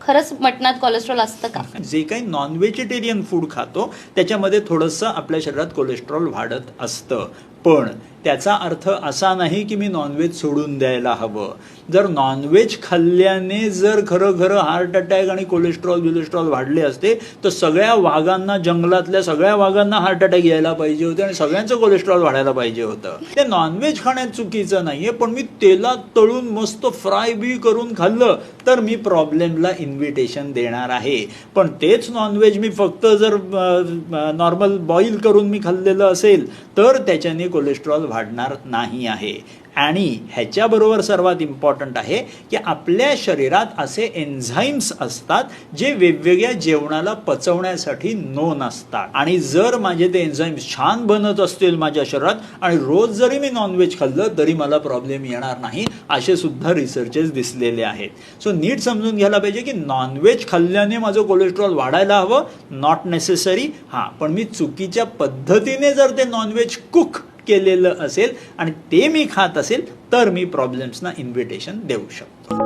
खरंच मटणात कोलेस्ट्रॉल असतं का? जे काही नॉन व्हेजिटेरियन फूड खातो त्याच्यामध्ये थोडंसं आपल्या शरीरात कोलेस्ट्रॉल वाढत असतं, पण त्याचा अर्थ असा नाही की मी नॉनव्हेज सोडून द्यायला हवं. जर नॉनव्हेज खाल्ल्याने जर खरं हार्ट अटॅक आणि कोलेस्ट्रॉल वाढले असते तर सगळ्या वाघांना, जंगलातल्या सगळ्या वाघांना हार्ट अटॅक यायला पाहिजे होते आणि सगळ्यांचं कोलेस्ट्रॉल वाढायला पाहिजे होतं. ते नॉनव्हेज खाण्यात चुकीचं नाहीये, पण मी तेलात तळून मस्त फ्राय बी करून खाल्लं तर मी प्रॉब्लेमला इन्व्हिटेशन देणार आहे. पण तेच नॉनव्हेज मी फक्त जर नॉर्मल बॉईल करून मी खाल्लेलं असेल तर त्याच्याने कोलेस्ट्रॉल वाढणार नाही आहे. आणि ह्याच्याबरोबर सर्वात इम्पॉर्टंट आहे की आपल्या शरीरात असे एन्झाईम्स असतात जे वेगवेगळ्या जेवणाला पचवण्यासाठी नोन असतात. आणि जर माझे ते एन्झाईम्स छान बनत असतील माझ्या शरीरात आणि रोज जरी मी नॉनव्हेज खाल्लं तरी मला प्रॉब्लेम येणार नाही, असे सुद्धा रिसर्चेस दिसलेले आहेत. सो नीट समजून घ्यायला पाहिजे की नॉनव्हेज खाल्ल्याने माझं कोलेस्ट्रॉल वाढायला हवं, नॉट नेसेसरी. पण मी चुकीच्या पद्धतीने जर ते नॉनव्हेज कुक केलेलं असेल आणि ते मी खात असेल तर मी प्रॉब्लेम्सना इन्व्हिटेशन देऊ शकतो.